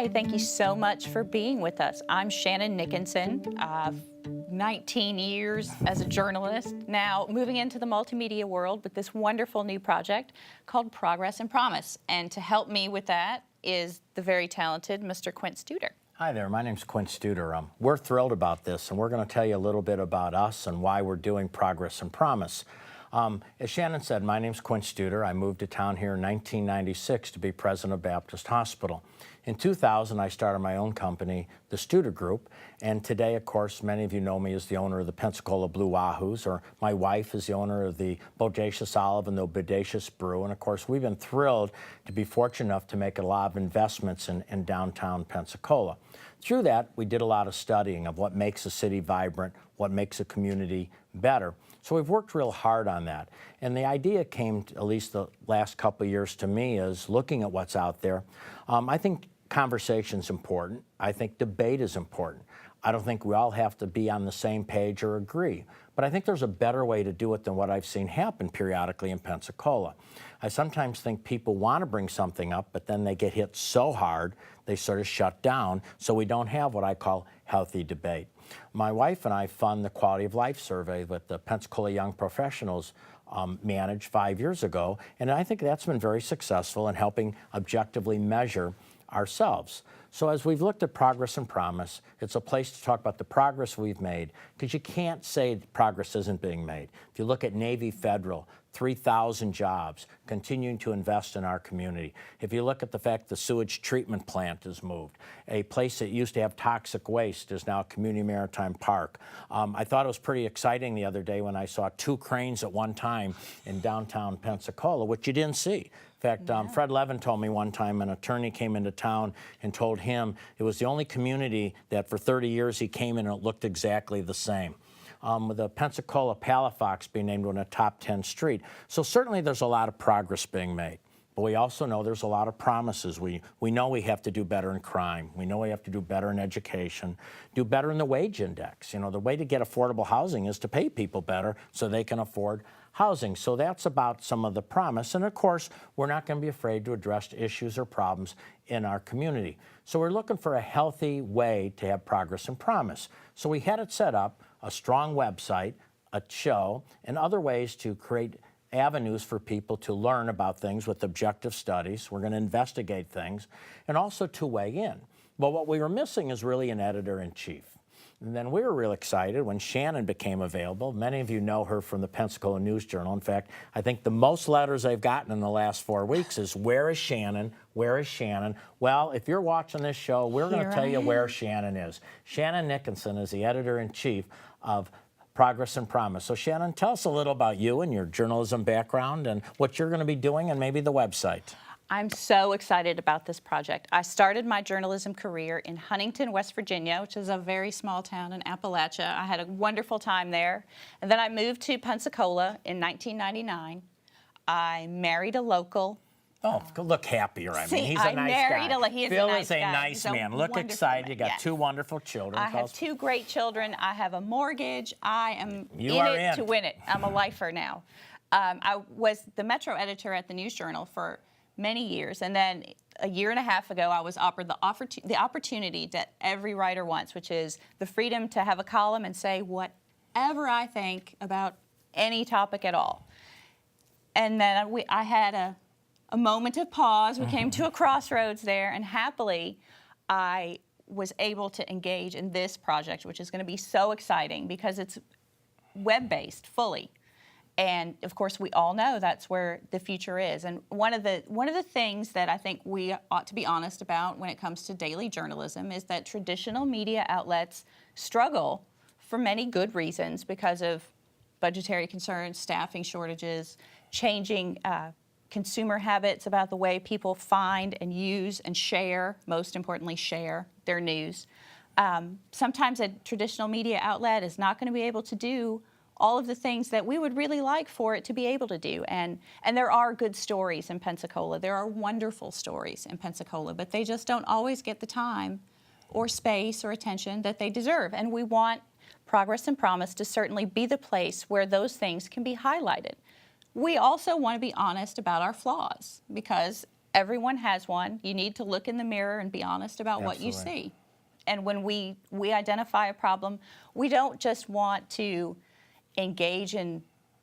Hi, thank you so much for being with us. I'm Shannon Dickinson, 19 years as a journalist, now moving into the multimedia world with this wonderful new project called Progress and Promise. And to help me with that is the very talented Mr. Quint Studer. Hi there, my name's Quint Studer. We're thrilled about this, and we're going to tell you a little bit about us and why we're doing Progress and Promise. As Shannon said, my name's Quint Studer. I moved to town here in 1996 to be president of Baptist Hospital. In 2000, I started my own company, the Studer Group, and today, of course, many of you know me as the owner of the Pensacola Blue Wahoos, or my wife is the owner of the Bodacious Olive and the Bodacious Brew, and of course, we've been thrilled to be fortunate enough to make a lot of investments in downtown Pensacola. Through that, we did a lot of studying of what makes a city vibrant, what makes a community better. So we've worked real hard on that. And the idea came, at least the last couple of years to me, is looking at what's out there. I think conversation's important. I think debate is important. I don't think we all have to be on the same page or agree. But I think there's a better way to do it than what I've seen happen periodically in Pensacola. I sometimes think people want to bring something up, but then they get hit so hard, they sort of shut down, so we don't have what I call healthy debate. My wife and I fund the Quality of Life Survey that the Pensacola Young Professionals managed 5 years ago, and I think that's been very successful in helping objectively measure ourselves. So as we've looked at Progress and Promise, it's a place to talk about the progress we've made, because you can't say progress isn't being made. If you look at Navy Federal, 3,000 jobs, continuing to invest in our community. If you look at the fact the sewage treatment plant has moved, a place that used to have toxic waste is now a community maritime park. I thought it was pretty exciting the other day when I saw 2 cranes at one time in downtown Pensacola, which you didn't see. In fact, Fred Levin told me one time an attorney came into town and told him it was the only community that for 30 years he came in and it looked exactly the same. The Pensacola Palafox being named one of the top 10 street. So certainly there's a lot of progress being made. But we also know there's a lot of promises. We know we have to do better in crime. We know we have to do better in education, do better in the wage index. You know, the way to get affordable housing is to pay people better so they can afford housing. So that's about some of the promise. And of course, we're not going to be afraid to address issues or problems in our community. So we're looking for a healthy way to have progress and promise. So we had it set up, a strong website, a show, and other ways to create avenues for people to learn about things with objective studies. We're going to investigate things, and also to weigh in. But what we were missing is really an editor-in-chief. And then we were real excited when Shannon became available. Many of you know her from the Pensacola News Journal. In fact, I think the most letters I've gotten in the last 4 weeks is, where is Shannon? Where is Shannon? Well, if you're watching this show, we're going to tell you where Shannon is. Shannon Dickinson is the editor-in-chief of Progress and Promise. So Shannon, tell us a little about you and your journalism background and what you're going to be doing and maybe the website. I'm so excited about this project. I started my journalism career in Huntington, West Virginia, which is a very small town in Appalachia. I had a wonderful time there. And then I moved to Pensacola in 1999. I married a local. Oh, look happier. I mean, he's a nice guy. He is Phil a nice is a guy. nice man. Look excited. You got yes. 2 wonderful children. I have 2 great children. I have a mortgage. I am in it to win it. I'm a lifer now. I was the Metro editor at the News Journal for many years, and then a year and a half ago, I was offered the opportunity that every writer wants, which is the freedom to have a column and say whatever I think about any topic at all. And then I had a moment of pause. We came to a crossroads there, and happily, I was able to engage in this project, which is going to be so exciting because it's web-based fully. And of course, we all know that's where the future is. And one of the things that I think we ought to be honest about when it comes to daily journalism is that traditional media outlets struggle for many good reasons because of budgetary concerns, staffing shortages, changing consumer habits about the way people find and use and share, most importantly, share their news. Sometimes a traditional media outlet is not going to be able to do all of the things that we would really like for it to be able to do. And there are good stories in Pensacola. There are wonderful stories in Pensacola, but they just don't always get the time or space or attention that they deserve. And we want Progress and Promise to certainly be the place where those things can be highlighted. We also want to be honest about our flaws, because Everyone has one. You need to look in the mirror and be honest about what you see. And when we identify a problem, we don't just want to engage in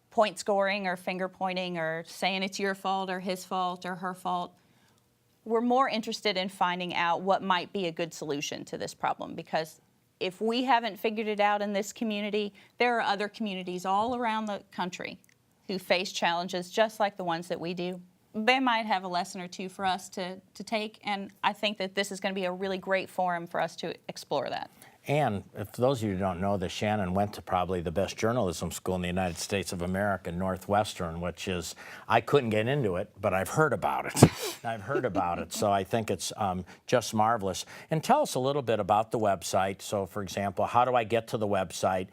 point scoring or finger pointing or saying it's your fault or his fault or her fault. We're more interested in finding out what might be a good solution to this problem, because if we haven't figured it out in this community, there are other communities all around the country who face challenges just like the ones that we do. They might have a lesson or two for us to take, and I think that this is going to be a really great forum for us to explore that. And if those of you who don't know this, Shannon went to probably the best journalism school in the United States of America, Northwestern, which is, I couldn't get into it, but I've heard about it. I've heard about it, so I think it's just marvelous. And tell us a little bit about the website. So, for example, how do I get to the website?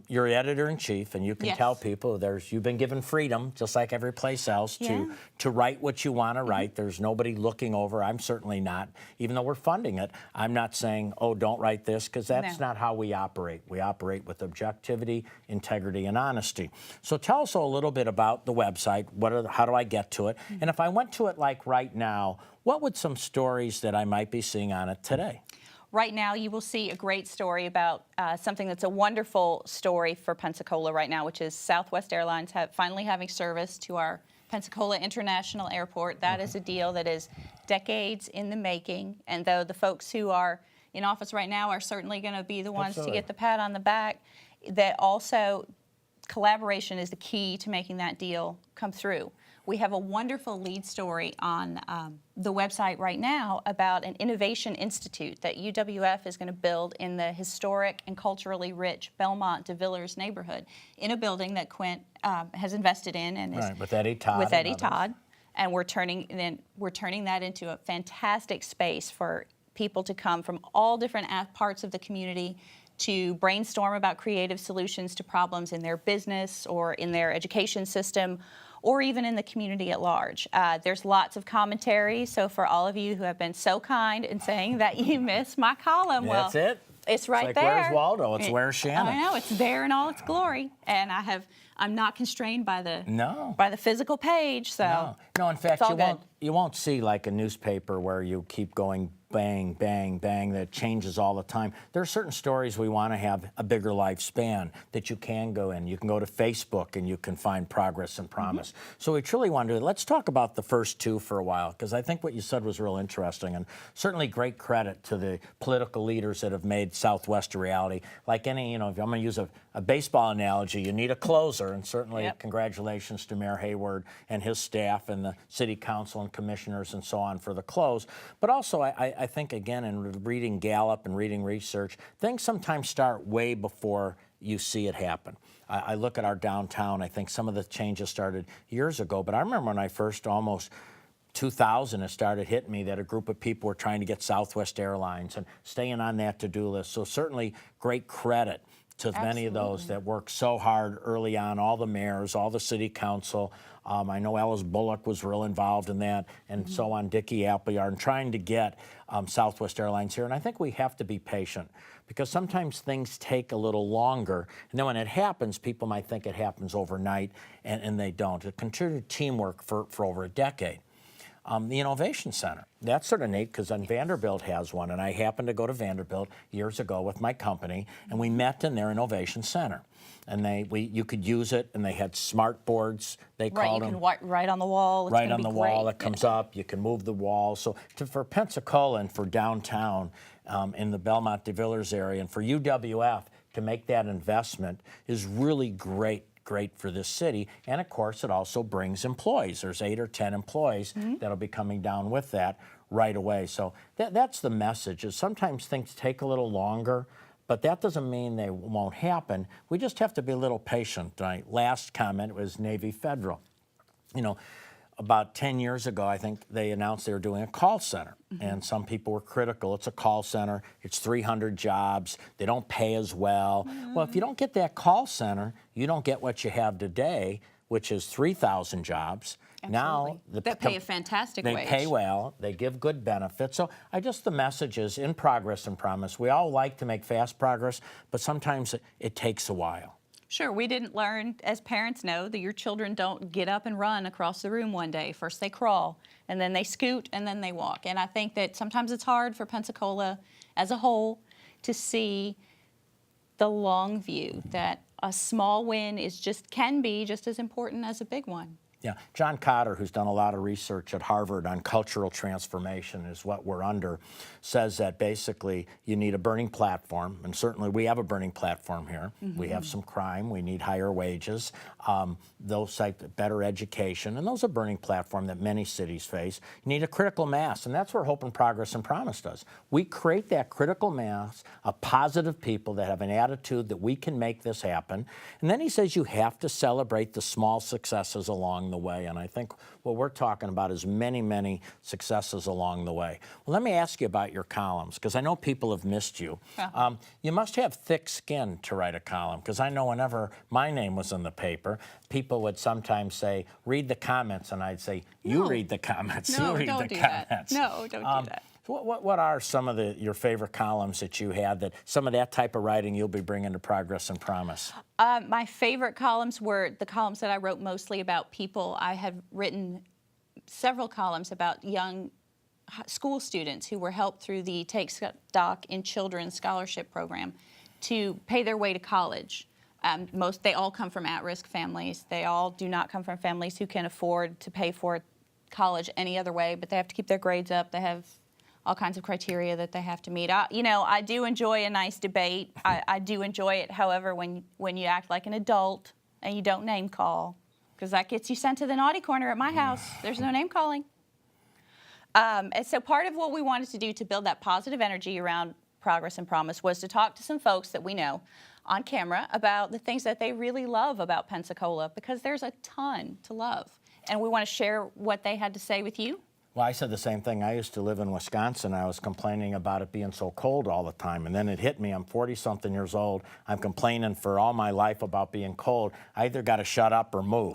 You're editor-in-chief, and you can tell people you've been given freedom, just like every place else, to write what you want to write. There's nobody looking over. I'm certainly not. Even though we're funding it, I'm not saying, oh, don't write this, because that's not how we operate. We operate with objectivity, integrity, and honesty. So tell us a little bit about the website. How do I get to it? And if I went to it like right now, what would some stories that I might be seeing on it today? Right now, you will see a great story about something that's a wonderful story for Pensacola right now, which is Southwest Airlines finally having service to our Pensacola International Airport. That is a deal that is decades in the making, and though the folks who are in office right now are certainly going to be the ones to get the pat on the back, that also collaboration is the key to making that deal come through. We have a wonderful lead story on the website right now about an innovation institute that UWF is going to build in the historic and culturally rich Belmont de Villers neighborhood, in a building that Quint has invested in, and is with Eddie Todd. With Eddie Todd, and we're turning that into a fantastic space for people to come from all different parts of the community to brainstorm about creative solutions to problems in their business or in their education system, or even in the community at large. There's lots of commentary, so for all of you who have been so kind in saying that you missed my column, That's it. It's right like, there. Where's Waldo? It's where's Shannon? I know, it's there in all its glory, and I'm not constrained by the physical page, so no. In fact, you won't see like a newspaper where you keep going bang, bang, bang, that changes all the time. There are certain stories we want to have a bigger lifespan that you can go in. You can go to Facebook and you can find Progress and Promise. So we truly want to do it. Let's talk about the first two for a while, because I think what you said was real interesting, and certainly great credit to the political leaders that have made Southwest a reality. Like any, if I'm going to use a baseball analogy, you need a closer, and certainly congratulations to Mayor Hayward and his staff and the city council and commissioners and so on for the close. But also, I think, again, in reading Gallup and reading research, things sometimes start way before you see it happen. I look at our downtown. I think some of the changes started years ago, but I remember when I first almost 2000, it started hitting me that a group of people were trying to get Southwest Airlines and staying on that to-do list. So certainly great credit to many of those that worked so hard early on, all the mayors, all the city council. I know Ellis Bullock was real involved in that, and so on, Dickie Appleyard, and trying to get Southwest Airlines here. And I think we have to be patient, because sometimes things take a little longer. And then when it happens, people might think it happens overnight, and they don't. It continued teamwork for over a decade. The Innovation Center, that's sort of neat, because Vanderbilt has one, and I happened to go to Vanderbilt years ago with my company, and we met in their Innovation Center. And you could use it, and they had smart boards, they called them. Right, you can write on the wall. It's right on the wall, it comes up, you can move the wall. So for Pensacola and for downtown in the Belmont de Villers area, and for UWF to make that investment is really great for this city. And of course, it also brings employees. There's 8 or 10 employees that'll be coming down with that right away. So that's the message, is sometimes things take a little longer, but that doesn't mean they won't happen. We just have to be a little patient. My last comment was Navy Federal. About 10 years ago, I think they announced they were doing a call center, and some people were critical. It's a call center, it's 300 jobs, they don't pay as well. Well, if you don't get that call center, you don't get what you have today, which is 3,000 jobs. Absolutely. Now, they pay a fantastic wage. They pay well, they give good benefits. So the message is in Progress and Promise. We all like to make fast progress, but sometimes it takes a while. Sure, we didn't learn, as parents know, that your children don't get up and run across the room one day. First they crawl, and then they scoot, and then they walk. And I think that sometimes it's hard for Pensacola as a whole to see the long view, that a small win can be just as important as a big one. Yeah, John Cotter, who's done a lot of research at Harvard on cultural transformation, is what we're under, says that basically you need a burning platform, and certainly we have a burning platform here. Mm-hmm. We have some crime, we need higher wages, those type better education, and those are burning platform that many cities face. You need a critical mass, and that's where Hope and Progress and Promise does. We create that critical mass of positive people that have an attitude that we can make this happen, and then he says you have to celebrate the small successes along the way, and I think what we're talking about is many, many successes along the way. Well, let me ask you about your columns, because I know people have missed you. Yeah. You must have thick skin to write a column, because I know whenever my name was in the paper, people would sometimes say, read the comments, and I'd say, you read the comments, no, you read don't the do comments. That. No, don't do that. What are some of your favorite columns that you had, that some of that type of writing you'll be bringing to Progress and Promise? My favorite columns were the columns that I wrote mostly about people. I have written several columns about young school students who were helped through the Take Stock in Children scholarship program to pay their way to college. They all come from at-risk families. They all do not come from families who can afford to pay for college any other way, but they have to keep their grades up. They have all kinds of criteria that they have to meet. I do enjoy a nice debate. I do enjoy it, however, when you act like an adult and you don't name call, because that gets you sent to the naughty corner at my house. There's no name calling. And so part of what we wanted to do to build that positive energy around Progress and Promise was to talk to some folks that we know on camera about the things that they really love about Pensacola, because there's a ton to love. And we want to share what they had to say with you. Well, I said the same thing. I used to live in Wisconsin. I was complaining about it being so cold all the time. And then it hit me. I'm 40-something years old. I'm complaining for all my life about being cold. I either got to shut up or move.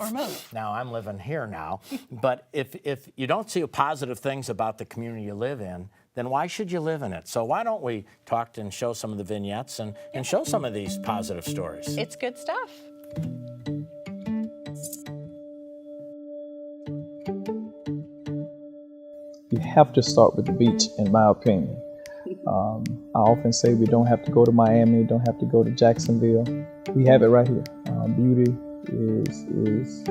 Now, I'm living here now. But if you don't see positive things about the community you live in, then why should you live in it? So why don't we talk and show some of the vignettes and show some of these positive stories? It's good stuff. You have to start with the beach, in my opinion. I often say we don't have to go to Miami, don't have to go to Jacksonville. We have it right here. Beauty is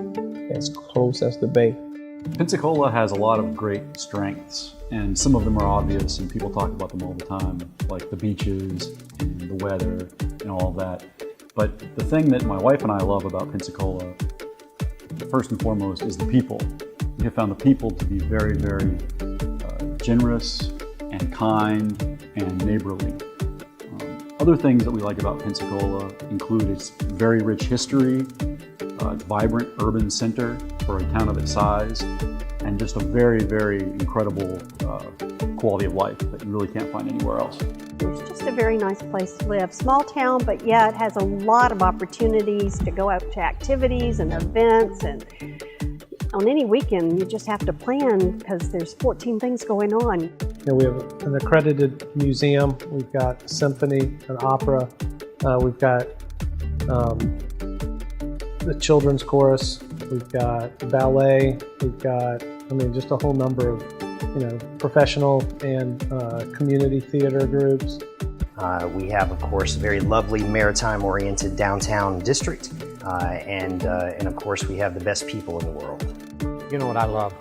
as close as the bay. Pensacola has a lot of great strengths, and some of them are obvious, and people talk about them all the time, like the beaches and the weather and all of that. But the thing that my wife and I love about Pensacola, first and foremost, is the people. We have found the people to be very, very generous and kind and neighborly. Other things that we like about Pensacola include its very rich history, its vibrant urban center for a town of its size, and just a very, very incredible quality of life that you really can't find anywhere else. It's just a very nice place to live. Small town, but yet has a lot of opportunities to go out to activities and events, and on any weekend you just have to plan because there's 14 things going on. We have an accredited museum, we've got a symphony, an opera, we've got the children's chorus, we've got ballet, we've got, just a whole number of, professional and community theater groups. We have, of course, a very lovely maritime-oriented downtown district, and of course we have the best people in the world. You know what I love?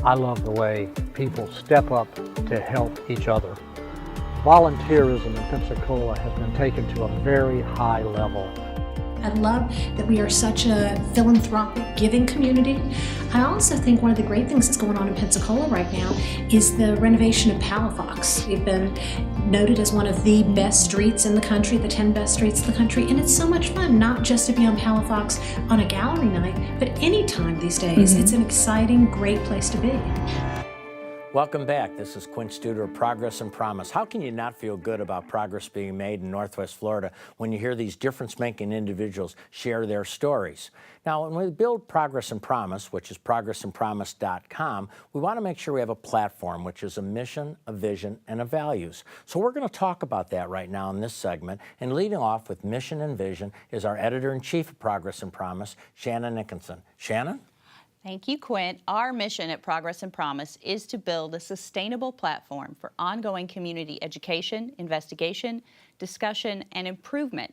I love the way people step up to help each other. Volunteerism in Pensacola has been taken to a very high level. I love that we are such a philanthropic, giving community. I also think one of the great things that's going on in Pensacola right now is the renovation of Palafox. We've been noted as one of the best streets in the country, the 10 best streets in the country, and it's so much fun not just to be on Palafox on a gallery night, but any time these days. It's an exciting, great place to be. Welcome back. This is Quint Studer of Progress and Promise. How can you not feel good about progress being made in Northwest Florida when you hear these difference-making individuals share their stories? Now, when we build Progress and Promise, which is progressandpromise.com, we want to make sure we have a platform, which is a mission, a vision, and a values. So we're going to talk about that right now in this segment. And leading off with mission and vision is our editor-in-chief of Progress and Promise, Shannon Dickinson. Shannon? Thank you, Quint. Our mission at Progress and Promise is to build a sustainable platform for ongoing community education, investigation, discussion, and improvement.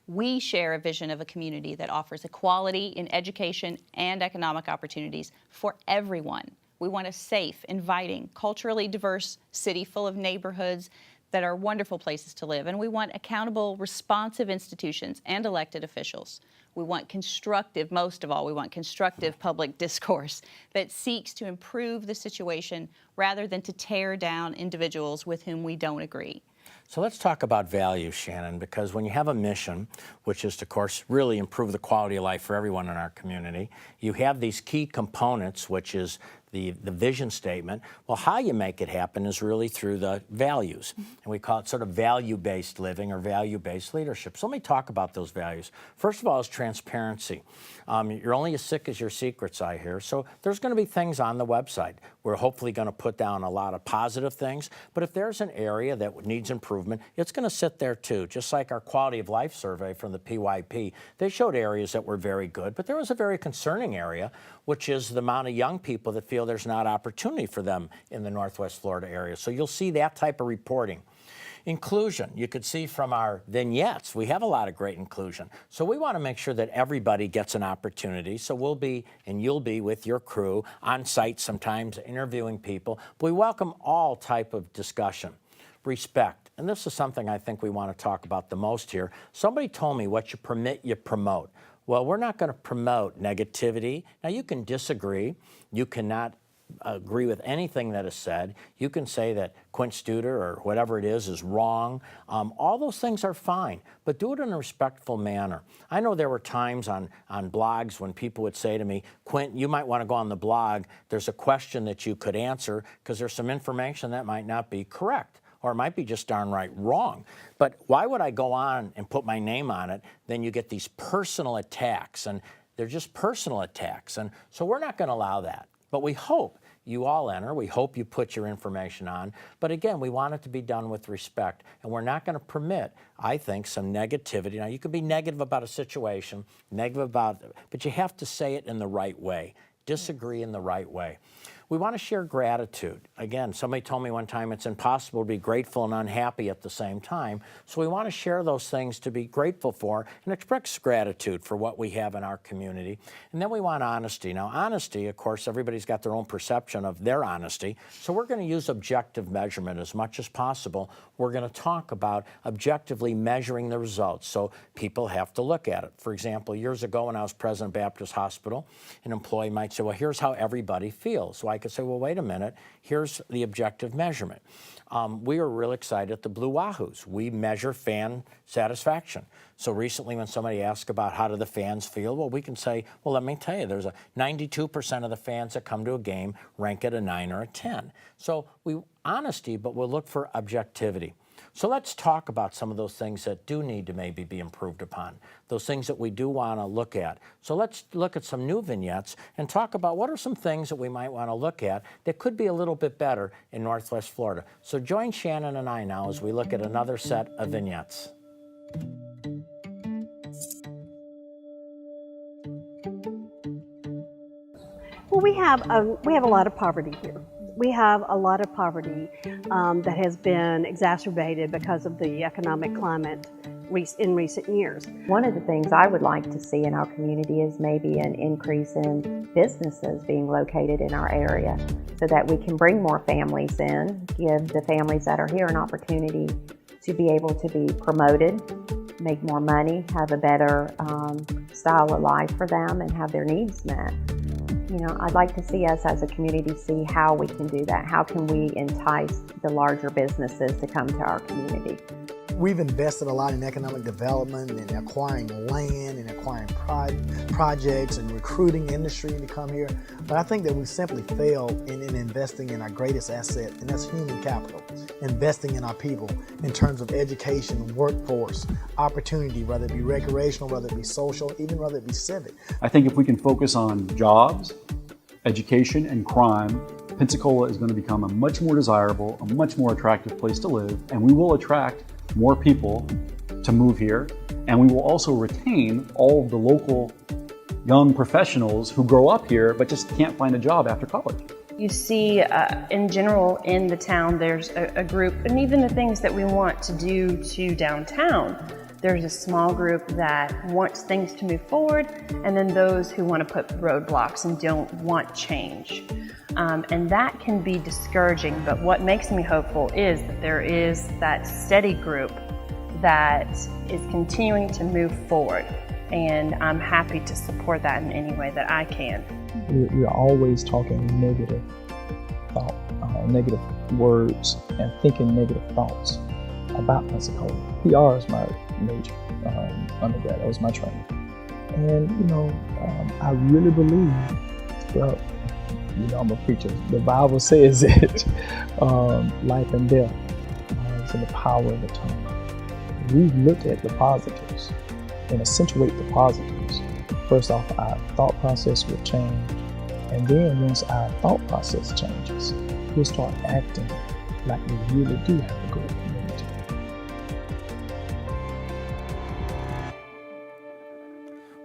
We share a vision of a community that offers equality in education and economic opportunities for everyone. We want a safe, inviting, culturally diverse city full of neighborhoods that are wonderful places to live. And we want accountable, responsive institutions and elected officials. We want constructive, most of all, we want constructive public discourse that seeks to improve the situation rather than to tear down individuals with whom we don't agree. So let's talk about values, Shannon, because when you have a mission, which is to, of course, really improve the quality of life for everyone in our community, you have these key components, which is the vision statement. Well, how you make it happen is really through the values. And we call it sort of value-based living or value-based leadership. So let me talk about those values. First of all is transparency. You're only as sick as your secrets, I hear. So there's going to be things on the website. We're hopefully going to put down a lot of positive things. But if there's an area that needs improvement, it's going to sit there too. Just like our quality of life survey from the PYP, they showed areas that were very good. But there was a very concerning area, which is the amount of young people that feel there's not opportunity for them in the Northwest Florida area. So you'll see that type of reporting. Inclusion, you could see from our vignettes, we have a lot of great inclusion. So we want to make sure that everybody gets an opportunity. So we'll be, and you'll be with your crew on site sometimes interviewing people. But we welcome all type of discussion. Respect, and this is something I think we want to talk about the most here. Somebody told me what you permit, you promote. Well, we're not going to promote negativity. Now, you can disagree. You cannot agree with anything that is said. You can say that Quint Studer or whatever it is wrong. All those things are fine, but do it in a respectful manner. I know there were times on blogs when people would say to me, Quint, you might want to go on the blog. There's a question that you could answer because there's some information that might not be correct, or it might be just darn right wrong. But why would I go on and put my name on it? Then you get these personal attacks, and they're just personal attacks. And so we're not going to allow that. But we hope you all enter. We hope you put your information on. But again, we want it to be done with respect. And we're not going to permit, I think, some negativity. Now, you can be negative about a situation, negative about it, but you have to say it in the right way. Disagree in the right way. We want to share gratitude. Again, somebody told me one time it's impossible to be grateful and unhappy at the same time. So we want to share those things to be grateful for and express gratitude for what we have in our community. And then we want honesty. Now, honesty, of course, everybody's got their own perception of their honesty. So we're going to use objective measurement as much as possible. We're going to talk about objectively measuring the results. So people have to look at it. For example, years ago when I was president of Baptist Hospital, an employee might say, well, here's how everybody feels. So I could say, well, wait a minute, here's the objective measurement. We are real excited at the Blue Wahoos. We measure fan satisfaction. So recently when somebody asked about how do the fans feel, well, we can say, well, let me tell you, there's a 92% of the fans that come to a game rank it a 9 or a 10. So honesty, but we'll look for objectivity. So let's talk about some of those things that do need to maybe be improved upon, those things that we do want to look at. So let's look at some new vignettes and talk about what are some things that we might want to look at that could be a little bit better in Northwest Florida. So join Shannon and I now as we look at another set of vignettes. Well, we have a lot of poverty here. We have a lot of poverty that has been exacerbated because of the economic climate in recent years. One of the things I would like to see in our community is maybe an increase in businesses being located in our area so that we can bring more families in, give the families that are here an opportunity to be able to be promoted, make more money, have a better style of life for them, and have their needs met. You know, I'd like to see us as a community see how we can do that. How can we entice the larger businesses to come to our community? We've invested a lot in economic development and acquiring land and acquiring projects and recruiting industry to come here. But I think that we simply failed in investing in our greatest asset, and that's human capital. Investing in our people in terms of education, workforce, opportunity, whether it be recreational, whether it be social, even whether it be civic. I think if we can focus on jobs, education, and crime, Pensacola is going to become a much more desirable, a much more attractive place to live, and we will attract more people to move here, and we will also retain all of the local young professionals who grow up here but just can't find a job after college. You see, in general, in the town, there's a group, and even the things that we want to do to downtown, there's a small group that wants things to move forward, and then those who want to put roadblocks and don't want change. And that can be discouraging, but what makes me hopeful is that there is that steady group that is continuing to move forward, and I'm happy to support that in any way that I can. We're always talking negative thought, negative words, and thinking negative thoughts about Pensacola. PR is my major undergrad. That was my training. And, I really believe, well, I'm a preacher. The Bible says that life and death is in the power of the tongue. We've looked at the positives and accentuate the positives. First off, our thought process will change. And then once our thought process changes, we'll start acting like we really do have a great community.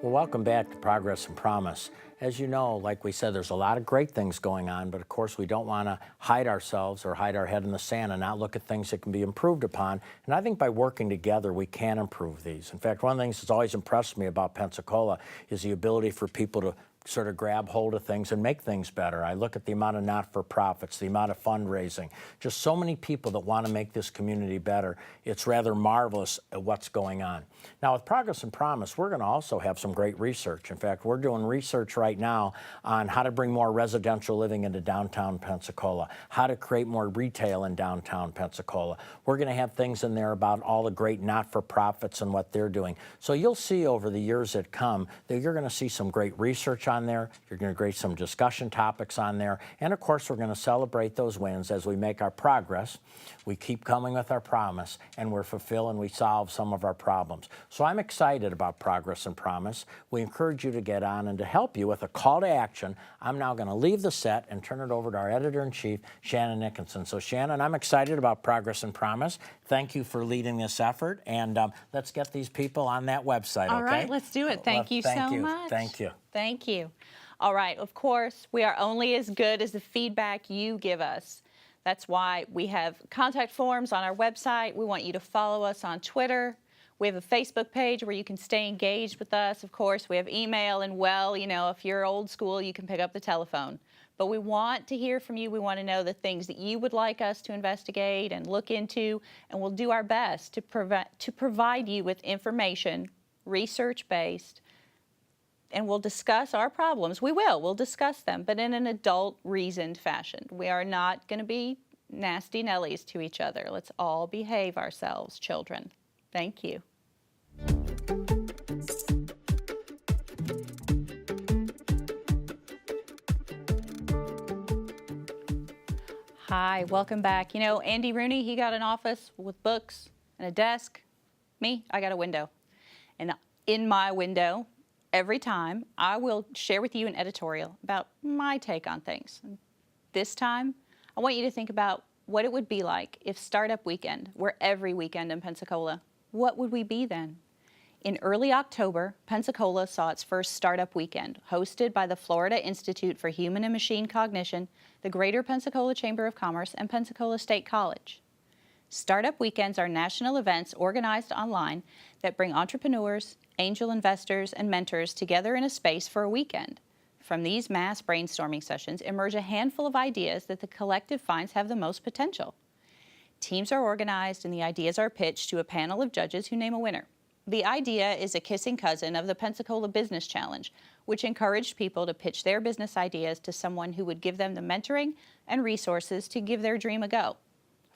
Well, welcome back to Progress and Promise. As you know, like we said, there's a lot of great things going on, but of course we don't want to hide ourselves or hide our head in the sand and not look at things that can be improved upon. And I think by working together, we can improve these. In fact, one of the things that's always impressed me about Pensacola is the ability for people to sort of grab hold of things and make things better. I look at the amount of not-for-profits, the amount of fundraising, just so many people that want to make this community better. It's rather marvelous at what's going on. Now with Progress and Promise, we're going to also have some great research. In fact, we're doing research right now on how to bring more residential living into downtown Pensacola, how to create more retail in downtown Pensacola. We're going to have things in there about all the great not-for-profits and what they're doing. So you'll see over the years that come that you're going to see some great research on there. You're going to create some discussion topics on there. And of course, we're going to celebrate those wins as we make our progress. We keep coming with our promise, and we fulfill and we solve some of our problems. So I'm excited about Progress and Promise. We encourage you to get on, and to help you with a call to action, I'm now going to leave the set and turn it over to our editor-in-chief, Shannon Dickinson. So Shannon, I'm excited about Progress and Promise. Thank you for leading this effort, and let's get these people on that website, okay? All right, let's do it. Thank you so much. Thank you. Thank you. All right, of course, we are only as good as the feedback you give us. That's why we have contact forms on our website. We want you to follow us on Twitter. We have a Facebook page where you can stay engaged with us. Of course, we have email, and well, if you're old school, you can pick up the telephone. But we want to hear from you. We want to know the things that you would like us to investigate and look into, and we'll do our best to provide you with information, research-based, and we'll discuss our problems. We'll discuss them, but in an adult, reasoned fashion. We are not going to be nasty Nellies to each other. Let's all behave ourselves, children. Thank you. Hi, welcome back. Andy Rooney, he got an office with books and a desk. Me, I got a window. And in my window, every time, I will share with you an editorial about my take on things. This time, I want you to think about what it would be like if Startup Weekend were every weekend in Pensacola. What would we be then? In early October, Pensacola saw its first Startup Weekend, hosted by the Florida Institute for Human and Machine Cognition, the Greater Pensacola Chamber of Commerce, and Pensacola State College. Startup Weekends are national events organized online that bring entrepreneurs, angel investors, and mentors together in a space for a weekend. From these mass brainstorming sessions emerge a handful of ideas that the collective finds have the most potential. Teams are organized and the ideas are pitched to a panel of judges who name a winner. The idea is a kissing cousin of the Pensacola Business Challenge, which encouraged people to pitch their business ideas to someone who would give them the mentoring and resources to give their dream a go.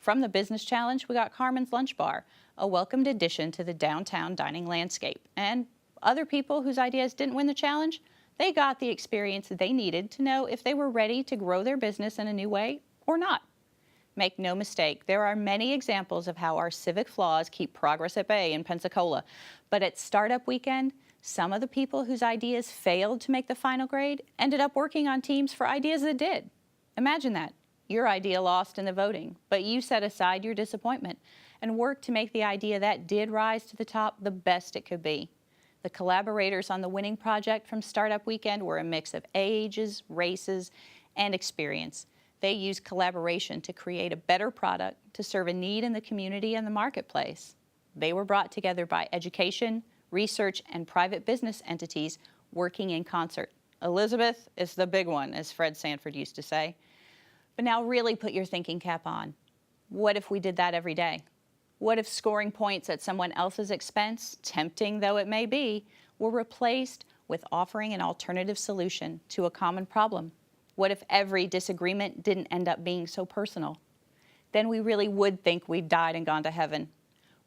From the Business Challenge, we got Carmen's Lunch Bar, a welcomed addition to the downtown dining landscape. And other people whose ideas didn't win the challenge, they got the experience they needed to know if they were ready to grow their business in a new way or not. Make no mistake, there are many examples of how our civic flaws keep progress at bay in Pensacola. But at Startup Weekend, some of the people whose ideas failed to make the final grade ended up working on teams for ideas that did. Imagine that. Your idea lost in the voting, but you set aside your disappointment and worked to make the idea that did rise to the top the best it could be. The collaborators on the winning project from Startup Weekend were a mix of ages, races, and experience. They used collaboration to create a better product to serve a need in the community and the marketplace. They were brought together by education, research, and private business entities working in concert. Elizabeth is the big one, as Fred Sanford used to say. But now really put your thinking cap on. What if we did that every day? What if scoring points at someone else's expense, tempting though it may be, were replaced with offering an alternative solution to a common problem? What if every disagreement didn't end up being so personal? Then we really would think we've died and gone to heaven.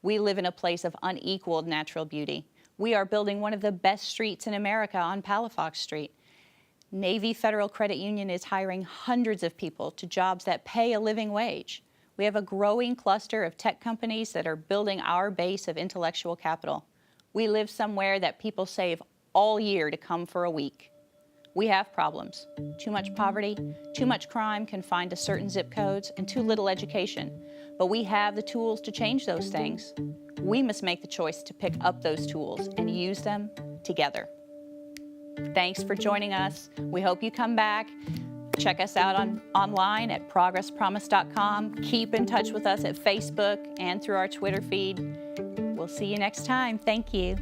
We live in a place of unequaled natural beauty. We are building one of the best streets in America on Palafox Street. Navy Federal Credit Union is hiring hundreds of people to jobs that pay a living wage. We have a growing cluster of tech companies that are building our base of intellectual capital. We live somewhere that people save all year to come for a week. We have problems. Too much poverty, too much crime confined to certain zip codes, and too little education. But we have the tools to change those things. We must make the choice to pick up those tools and use them together. Thanks for joining us. We hope you come back. Check us out online at progresspromise.com. Keep in touch with us at Facebook and through our Twitter feed. We'll see you next time. Thank you.